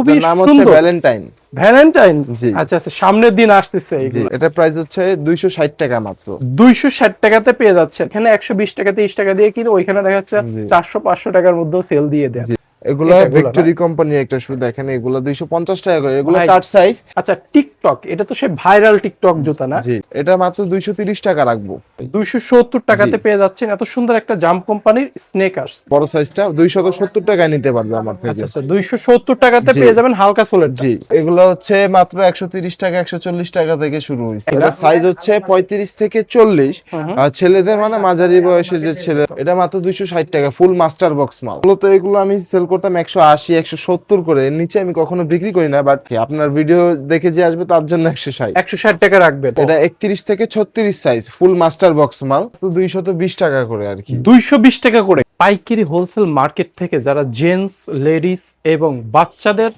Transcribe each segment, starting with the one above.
খুবই নাম হচ্ছে সুন্দর। ভ্যালেন্টাইন। ভ্যালেন্টাইন। জি আচ্ছা আচ্ছা, সামনের দিন আসতেছে জি, এগুলো। এটা প্রাইস হচ্ছে 260 টাকা মাত্র। 260 টাকাতে পেয়ে যাচ্ছে। এখানে 120 টাকা 30 টাকা দিয়ে কিনে, ওইখানে দেখা যাচ্ছে জি 400 500 টাকার মধ্যেও সেল দিয়ে দেয়। জি, এগুলা এগুলো না ভিক্টোরি কোম্পানির একটা শু, দেখেন এগুলা 250 টাকা করে, এগুলা ভাই। কাট সাইজ। আচ্ছা, টিকটক, এটা তো সে ভাইরাল টিকটক জুতা না? জি, এটা মাত্র 230 টাকা রাখবো। 270 টাকাতে জি, পেয়ে যাচ্ছেন এত সুন্দর একটা জাম্প কোম্পানির স্নেকার্স। বড় সাইজটা 270 টাকায় নিতে পারবে আমার থেকে। আচ্ছা আচ্ছা, 270 টাকাতে জি পেয়ে যাবেন হালকা সোলেরটা। জি, এগুলো হচ্ছে মাত্র 130 টাকা 140 টাকা থেকে শুরু হয়েছে। এটা? এটা সাইজ হচ্ছে 35 থেকে 40। হুম হুম। আর ছেলেদের মানে মাঝারি বয়সে যে ছেলে, এটা মাত্র 260 টাকা, ফুল মাস্টার বক্স মাল। মূলত এগুলো আমি সেল করতাম 180 170 করে, এর নিচে আমি কখনো বিক্রি করি না, বাট আপনার ভিডিও দেখে যে আসবে তার জন্য 160। 160 টাকা রাখবেন। এটা 31 থেকে 36 সাইজ, ফুল মাস্টার বক্স মাল, তো 220 টাকা করে আর কি। 220 টাকা করে পাইকারি হোলসেল মার্কেট থেকে যারা জেন্টস, লেডিস এবং বাচ্চাদের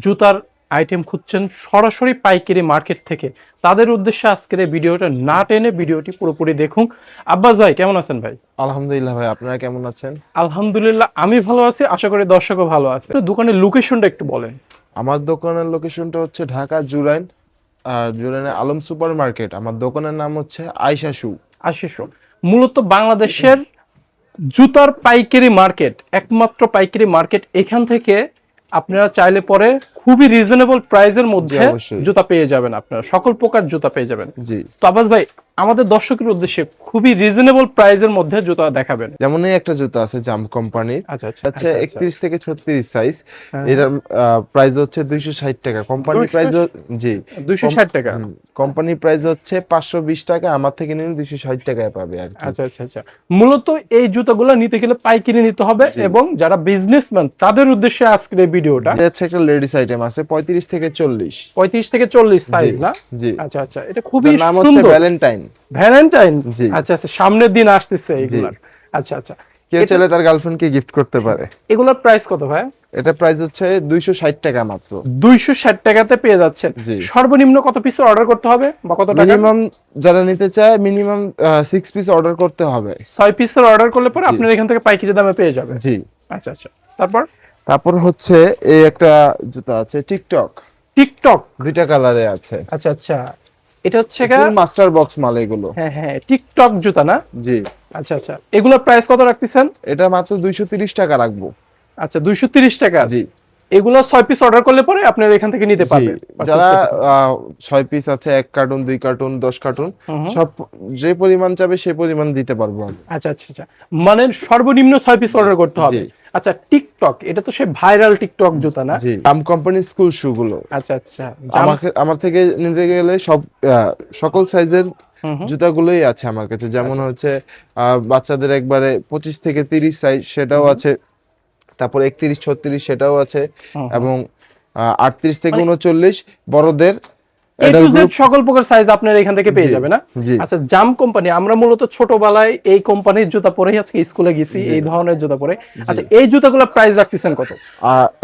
জুতার আইটেম খুঁজছেন সরাসরি পাইকারি মার্কেট থেকে, তাদের উদ্দেশ্যে আজকের এই ভিডিওটা না টেনে ভিডিওটি পুরোপুরি দেখুন। আব্বাস ভাই কেমন আছেন ভাই? আলহামদুলিল্লাহ ভাই, আপনারা কেমন আছেন? আলহামদুলিল্লাহ আমি ভালো আছি, আশা করি দর্শকও ভালো আছে। দোকানের লোকেশনটা একটু বলেন। আমার দোকানের লোকেশনটা হচ্ছে ঢাকা জুরাইন, আর জুরাইনের আলম সুপার মার্কেট। আমার দোকানের নাম হচ্ছে আয়শা শু। আশিসো মূলত বাংলাদেশের জুতার পাইকারি মার্কেট, একমাত্র পাইকারি মার্কেট। এখান থেকে আপনারা চাইলে পরে খুবই রিজনেবল প্রাইসের মধ্যে অবশ্যই। জুতা পেয়ে যাবেন, আপনারা সকল প্রকার জুতা পেয়ে যাবেন। জি, তো আব্বাস ভাই, আমাদের দর্শকের উদ্দেশ্যে খুবই রিজনেবল প্রাইসের মধ্যে জুতা দেখাবেন। যেমন এই একটা জুতা আছে জাম্প কোম্পানির, আচ্ছা আচ্ছা হচ্ছে 31 থেকে 36 সাইজ। হ্যাঁ। এটার প্রাইস হচ্ছে 260 টাকা, কোম্পানি 260 প্রাইস। জি, 260 টাকা। কোম্পানি প্রাইস হচ্ছে 520 টাকা, আমার থেকে নিলে 260 টাকায় পাবে আর কি। আচ্ছা আচ্ছা আচ্ছা, মূলত এই জুতাগুলো নিতে গেলে পাইকারি নিতে হবে, এবং যারা বিজনেসম্যান তাদের উদ্দেশ্যে আজকের এই ভিডিওটা। এটা হচ্ছে একটা লেডিস আইটেম আছে 35 থেকে 40। 35 থেকে 40 সাইজ না? জি, আচ্ছা আচ্ছা, এটা খুবই এটার নাম হচ্ছে সুন্দর। ভ্যালেন্টাইন। ভ্যালেন্টাইন। জি। আচ্ছা আচ্ছা, সামনের দিন আসতেছে এগুলার। আচ্ছা আচ্ছা, কেউ চাইলে তার গার্লফ্রেন্ডকে গিফট করতে পারে। এগুলোর প্রাইস কত ভাই? এটা প্রাইস হচ্ছে 260 টাকা মাত্র। 260 টাকাতে পেয়ে যাচ্ছেন। জি। সর্বনিম্ন কত পিস অর্ডার করতে হবে বা কত টাকা? মিনিমাম যারা নিতে চায় মিনিমাম 6 পিস অর্ডার করতে হবে। 6 পিসের অর্ডার করলে পরে জি। আপনারা এখান থেকে পাইকারি দামে পেয়ে যাবেন। জি, আচ্ছা আচ্ছা, তারপর তারপর হচ্ছে এই একটা জুতা আছে টিকটক, টিকটক। দুইটা কালারে আছে। আচ্ছা আচ্ছা, এটা হচ্ছে গা। ফুল মাস্টার বক্স মাল এগুলো। হ্যাঁ হ্যাঁ, টিকটক জুতা না? জি, আচ্ছা আচ্ছা, এগুলোর প্রাইস কত রাখতেছেন? এটা মাত্র 230 টাকা রাখবো। আচ্ছা, 230 টাকা। জি এগুলো 6 পিস অর্ডার করলে পরে আপনারা এখান থেকে নিতে জি, পারবেন। যারা 6 পিস আছে, 1 কার্টুন 2 কার্টুন 10 কার্টুন, হুম। সব যে পরিমাণ চাবে সেই পরিমাণ দিতে পারবো আমি। আচ্ছা আচ্ছা আচ্ছা, মানে সর্বনিম্ন 6 পিস অর্ডার করতে হবে। জি। আচ্ছা, টিকটক, এটা তো সে ভাইরাল টিকটক জুতা না? জি, জাম্প কোম্পানির স্কুল শু গুলো। আচ্ছা আচ্ছা, আমার থেকে নিতে গেলে সব সকল সাইজের হুম হুম। জুতাগুলোই আছে আমার কাছে। যেমন আচ্ছা, হচ্ছে বাচ্চাদের একবারে 25 থেকে 30 সাইজ, সেটাও আছে। তারপর 31 36 সেটাও আছে, হুম হুম। এবং 38 থেকে মানে 39 বড়দের এ টু adult জেড group। সকল প্রকার সাইজ আপনারা এখান থেকে পেয়ে জি, যাবেন না? জি। আচ্ছা, জাম কোম্পানি, আমরা মূলত ছোটবেলায় এই কোম্পানির জুতা পরেই আজকে স্কুলে গেছি, এই ধরনের জুতা পরে। আচ্ছা, এই জুতাগুলোর প্রাইস রাখতেছেন কত?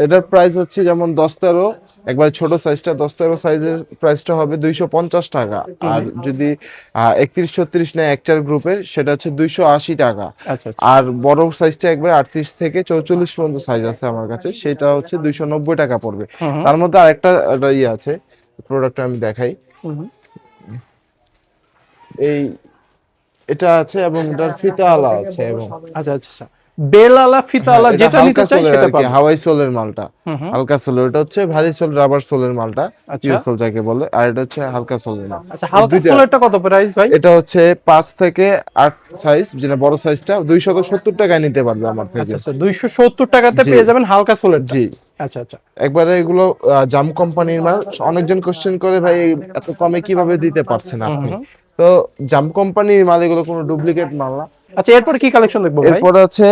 এটার প্রাইস হচ্ছে যেমন 10-13, একবার ছোট সাইজটা 10-13 সাইজের প্রাইসটা হবে 250 টাকা। আর যদি 31 36 নেয় একটার গ্রুপের, সেটা হচ্ছে 280 টাকা। আচ্ছা আচ্ছা। আর বড় সাইজটা একবার 38 থেকে 44 পর্যন্ত সাইজ আছে আমার কাছে, সেটা হচ্ছে 290 টাকা পড়বে। হুম হুম। তার মধ্যে আরেকটা ইয়ে আছে, প্রোডাক্ট আমি দেখাই। হুম হুম। এই এটা আছে, এবং এটার ফিতা আলা আছে, এবং আচ্ছা আচ্ছা আচ্ছা, বেলালা ফিতালা এটা যেটা নিতে হালকা চাই সোলের সেটা আর কি, পাবেন। হাওয়াই সোলের মালটা। হুম হুম। হালকা সোলের, এটা হচ্ছে ভারী সোল রাবার সোলের মালটা, আচ্ছা ইউএসএল যাকে বলে, আর এটা হচ্ছে হালকা সোলের মাল। আচ্ছা, হালকা দুইটা। সোলেরটা কত প্রাইস ভাই? এটা হচ্ছে 5 থেকে 8 সাইজ, যেটা বড় সাইজটা 270 টাকায় নিতে পারবে আমার থেকে। আচ্ছা আচ্ছা, 270 টাকাতে জি। পেয়ে যাবেন হালকা সোলেরটা। জি, আচ্ছা আচ্ছা। একবারে এগুলো জাম কোম্পানির মাল। অনেকজন কোশ্চেন করে, ভাই এত কমে কিভাবে দিতে পারছেন আপনি? হুম। তো জাম কোম্পানির মাল, এগুলো কোনো ডুপ্লিকেট মাল না। আচ্ছা, এরপর কি কালেকশন দেখবো ভাই? এরপর আছে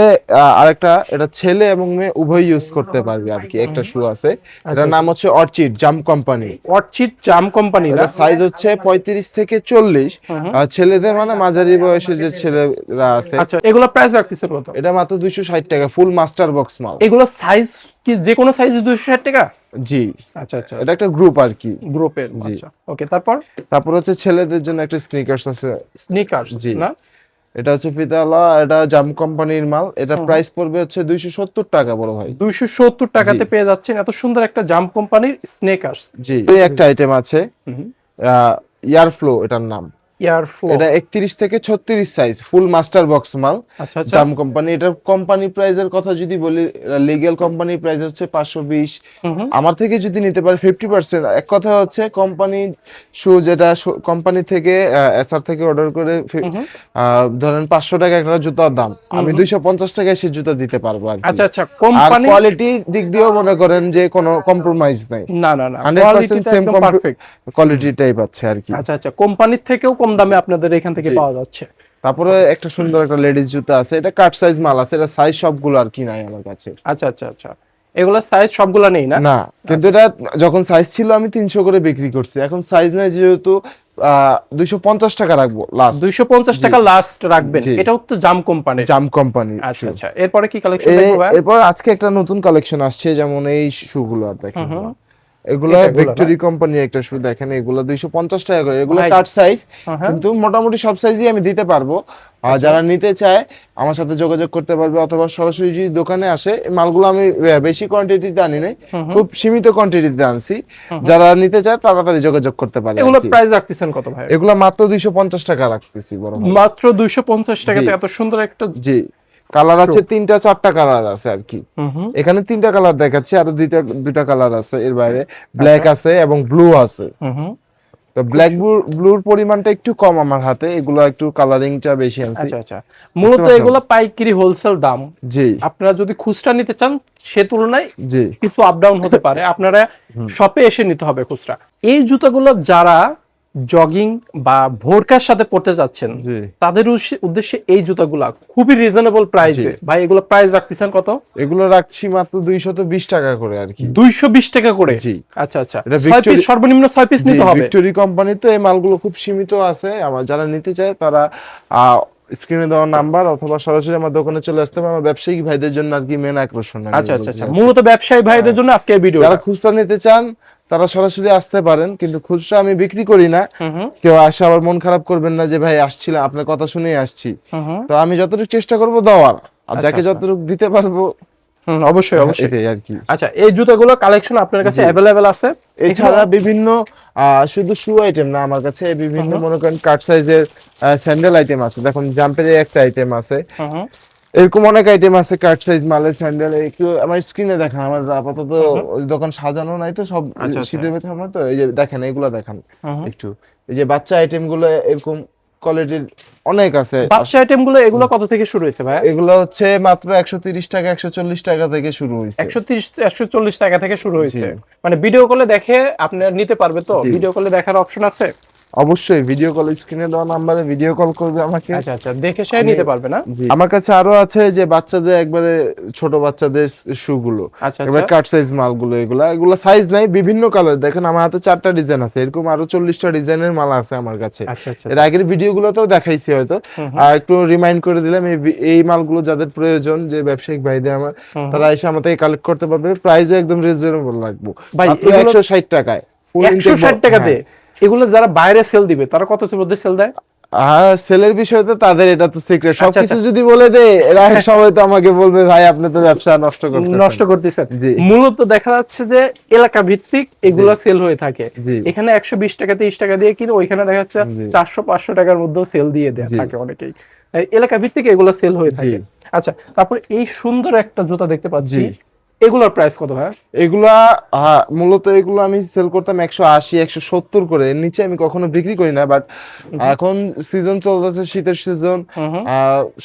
আরেকটা, এটা ছেলে এবং মেয়ে উভয় ইউজ করতে পারবে আর কি, একটা শু আছে। এটার নাম হচ্ছে অর্চিড জাম্প কোম্পানি। অর্চিড জাম কোম্পানি না? এটা সাইজ হচ্ছে 35 থেকে 40। ছেলেদের মানে মাঝারি বয়সে যে ছেলেরা আছে। আচ্ছা, এগুলো প্রাইস রাখতেছে কত? এটা মাত্র 260 টাকা, ফুল মাস্টার বক্স মাল। এগুলো সাইজ কি যে কোনো সাইজ 260 টাকা? জি, আচ্ছা আচ্ছা, এটা একটা গ্রুপ আর কি। গ্রুপের। জি। আচ্ছা ওকে, তারপর তারপর হচ্ছে ছেলেদের জন্য একটা স্নিকার্স আছে। স্নিকার্স জি। না? এটা হচ্ছে ফিতাওয়ালা, এটা জাম কোম্পানির মাল। এটা প্রাইস পড়বে হচ্ছে 270 টাকা বড় ভাই। 270 টাকাতে পেয়ে যাচ্ছেন এত সুন্দর একটা জাম কোম্পানির স্নেকার্স। জি, এই একটা আইটেম আছে ইয়ার ফ্লো এটার নাম। এয়ারফ্লো, এটা 31 থেকে 36 সাইজ, ফুল মাস্টার বক্স মাল। আচ্ছা আচ্ছা। জাম কোম্পানি। এটার কোম্পানি প্রাইসের কথা যদি বলি, লিগ্যাল কোম্পানি প্রাইস হচ্ছে 520। আমার থেকে যদি নিতে পারে 50%। এক কথা হচ্ছে কোম্পানি শু, যেটা কোম্পানি থেকে এসআর থেকে অর্ডার করে ধরেন 500 টাকা একটা জুতার দাম, আমি 250 টাকায় সেই জুতা দিতে পারবো আর কি। আচ্ছা আচ্ছা। আর কোম্পানি কোয়ালিটি দিক দিয়েও মনে করেন যে কোনো কম্প্রোমাইজ নাই, না না না, 100% সেম পারফেক্ট কোয়ালিটি টাইপ আছে আর কি। আচ্ছা আচ্ছা, কোম্পানির থেকেও কম দামে আপনাদের এখান থেকে পাওয়া যাচ্ছে। তারপরে একটা সুন্দর একটা লেডিস জুতা আছে, এটা কাট সাইজ মাল আছে, এটা সাইজ সবগুলো আর কি নাই আমার কাছে। আচ্ছা আচ্ছা আচ্ছা, এগুলা সাইজ সবগুলা নেই না? না, কিন্তু এটা যখন সাইজ ছিল আমি 300 করে বিক্রি করছি, এখন সাইজ নাই যেহেতু 250 টাকা রাখবো লাস্ট। 250 টাকা লাস্ট রাখবেন। জি। এটাও তো জাম কোম্পানি। জাম কোম্পানি। আচ্ছা আচ্ছা, এরপরে কি কালেকশন দেখবো ভাই? এরপর আজকে একটা নতুন কালেকশন আসছে, যেমন এই শুগুলো আর দেখেন, এগুলো এগুলো ভিক্টোরি কোম্পানির একটা শু দেখেন, এগুলো 250 টাকা করে। এগুলো ভাই। কাট সাইজ, হ্যাঁ। কিন্তু মোটামুটি সব সাইজই আমি দিতে পারবো। আর যারা নিতে চায় আমার সাথে যোগাযোগ করতে পারবে, অথবা সরাসরি যদি দোকানে আসে। এই মালগুলো আমি বেশি কোয়ান্টিটিতে আনি নাই, খুব সীমিত কোয়ান্টিটিতে আনছি। যারা নিতে চায় তাড়াতাড়ি যোগাযোগ করতে পারে। এগুলো প্রাইস রাখতেছেন কত ভাই? এগুলো মাত্র 250 টাকা রাখতেছি বড় ভাই। মাত্র 250 টাকাতে এত সুন্দর একটা। জি, কালার আছে 3টা 4টা কালার আছে আর কি। এখানে 3টা কালার দেখাচ্ছি, আরো দুইটা কালার আছে এর বাইরে, ব্ল্যাক আছে এবং ব্লু আছে। তো ব্ল্যাক ব্লুর পরিমাণটা একটু কম আমার হাতে, এগুলো একটু কালারিংটা বেশি আছে। আচ্ছা আচ্ছা, মূলত এগুলো পাইকারি হোলসেল দাম। জি, আপনারা যদি খুচরা নিতে চান সে তুলনায় জি কিছু আপ ডাউন হতে পারে, আপনারা শপে এসে নিতে হবে খুচরা। এই জুতাগুলো যারা জগিং বা ভোরকার সাথে পড়তে যাচ্ছেন জি তাদের উদ্দেশ্যে এই জুতাগুলা খুবই রিজনেবল প্রাইসে। ভাই এগুলো প্রাইস রাখতেছেন কত? এগুলো রাখছি মাত্র 220 টাকা করে আর কি। 220 টাকা করে? জি। আচ্ছা আচ্ছা, এটা 6 পিস, সর্বনিম্ন 6 পিস নিতে হবে। ভিক্টোরি কোম্পানি তো এই মালগুলো খুব সীমিত আছে। আমার যারা নিতে চায় তারা স্ক্রিনে দেওয়া নাম্বার অথবা সরাসরি আমার দোকানে চলে আসতে পারে। আমার ব্যবসায়িক ভাইদের জন্য আর কি মেন আকর্ষণ। আচ্ছা আচ্ছা আচ্ছা, মূলত ব্যবসায়ী ভাইদের জন্য আজকে এই ভিডিও। যারা খুচরা নিতে চান তারা সরাসরি আসতে পারেন, কিন্তু খুচরা আমি বিক্রি করি না। কেউ আসে আবার মন খারাপ করবেন না যে ভাই আসছিলাম আপনার কথা শুনেই আসছি। তো আমি যতটুকু চেষ্টা করব দেওয়ার, আর যাকে যতটুকু দিতে পারবো অবশ্যই অবশ্যই এটাই আর কি। আচ্ছা, এই জুতাগুলো কালেকশন আপনার কাছে अवेलेबल আছে? এছাড়া বিভিন্ন শুধু শু আইটেম না, আমার কাছে বিভিন্ন মনে করেন কাট সাইজের স্যান্ডেল আইটেম আছে। দেখুন জাম্পের একটা আইটেম আছে, এরকম অনেক আইটেম আছে কাট সাইজ মালের স্যান্ডেল। একটু আমার স্ক্রিনে দেখান, আমার আপাতত দোকান সাজানো নাই তো, সব শীতের ভেতর আমরা তো। এই যে দেখেন, এগুলো দেখান একটু, এই যে বাচ্চা আইটেম গুলো এরকম কোয়ালিটির অনেক আছে। বাচ্চা আইটেম গুলো এগুলো কত থেকে শুরু হয়েছে ভাই? এগুলো হচ্ছে মাত্র 130 টাকা 140 টাকা থেকে শুরু হয়েছে। 130 140 টাকা থেকে শুরু হয়েছে। মানে ভিডিও কলে দেখে আপনি নিতে পারবে তো? ভিডিও কলে দেখার অপশন আছে? অবশ্যই ভিডিও কল, স্ক্রিনে দেওয়া নাম্বারে ভিডিও কল করবে আমাকে। আচ্ছা আচ্ছা, দেখে সে নিতে পারবে না? আমার কাছে আরো আছে যে বাচ্চাদের একবারে ছোট বাচ্চাদের শু গুলো, আচ্ছা এবার কাট সাইজ মালগুলো। এগুলা সাইজ নাই, বিভিন্ন কালার। দেখেন আমার হাতে 4টা ডিজাইন আছে, এরকম আরো 40টা ডিজাইনের মাল আছে আমার কাছে। আচ্ছা আচ্ছা, এর আগের ভিডিওগুলোতেও দেখাইছি হয়তো, আর একটু রিমাইন্ড করে দিলাম। এই মালগুলো যাদের প্রয়োজন, যে ব্যবসায়িক ভাইদের আমার, তারা এসে আমার থেকে কালেক্ট করতে পারবে। প্রাইসও একদম রিজনেবল রাখবো, মাত্র 160 টাকায়। 160 টাকাতে এগুলো যারা বাইরে সেল দিবে তারা কত মধ্যে সেল দেয়? সেলের বিষয় তো তাদের, এটা তো সিক্রেট। সবকিছু যদি বলে দেয় এরা সবাই তো আমাকে বলবে ভাই আপনি তো ব্যবসা নষ্ট করতেছেন। মূলত দেখা যাচ্ছে যে এলাকা ভিত্তিক এগুলা সেল হয়ে থাকে। এখানে 120 টাকা 30 টাকা দিয়ে কিনে, ওইখানে দেখা যাচ্ছে 400 500 টাকার মধ্যেও সেল দিয়ে দেয় থাকে অনেকেই। এলাকা ভিত্তিক এগুলা সেল হয়ে থাকে। আচ্ছা, তারপর এই সুন্দর একটা জুতা দেখতে পাচ্ছি, এগুলোর প্রাইস কত ভাই? এগুলা মূলত এগুলো আমি সেল করতাম 180 170 করে, এর নিচে আমি কখনো বিক্রি করি না। বাট এখন সিজন চলতেছে, শীতের সিজন,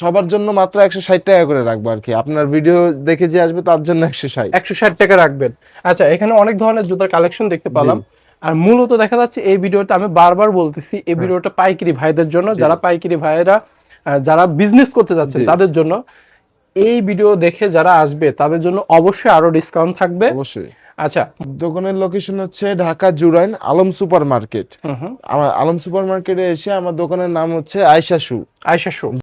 সবার জন্য মাত্র 160 টাকা করে রাখবো আর কি। আপনার ভিডিও দেখে যে আসবে তার জন্য 160 টাকা রাখবেন। আচ্ছা, এখানে অনেক ধরনের জুতার কালেকশন দেখতে পেলাম। আর মূলত দেখা যাচ্ছে এই ভিডিওটা, আমি বারবার বলতেছি, এই ভিডিওটা পাইকারি ভাইদের জন্য, যারা পাইকারি ভাইয়েরা যারা বিজনেস করতে যাচ্ছেন তাদের জন্য। এই ভিডিও দেখে যারা আসবে তাদের জন্য অবশ্যই আরো ডিসকাউন্ট থাকবে অবশ্যই। আচ্ছা, দোকানের লোকেশন হচ্ছে ঢাকা জুরাইন আলম সুপার মার্কেট। আমার আলম সুপার মার্কেটে এসে আমার দোকানের নাম হচ্ছে আয়েশা শু।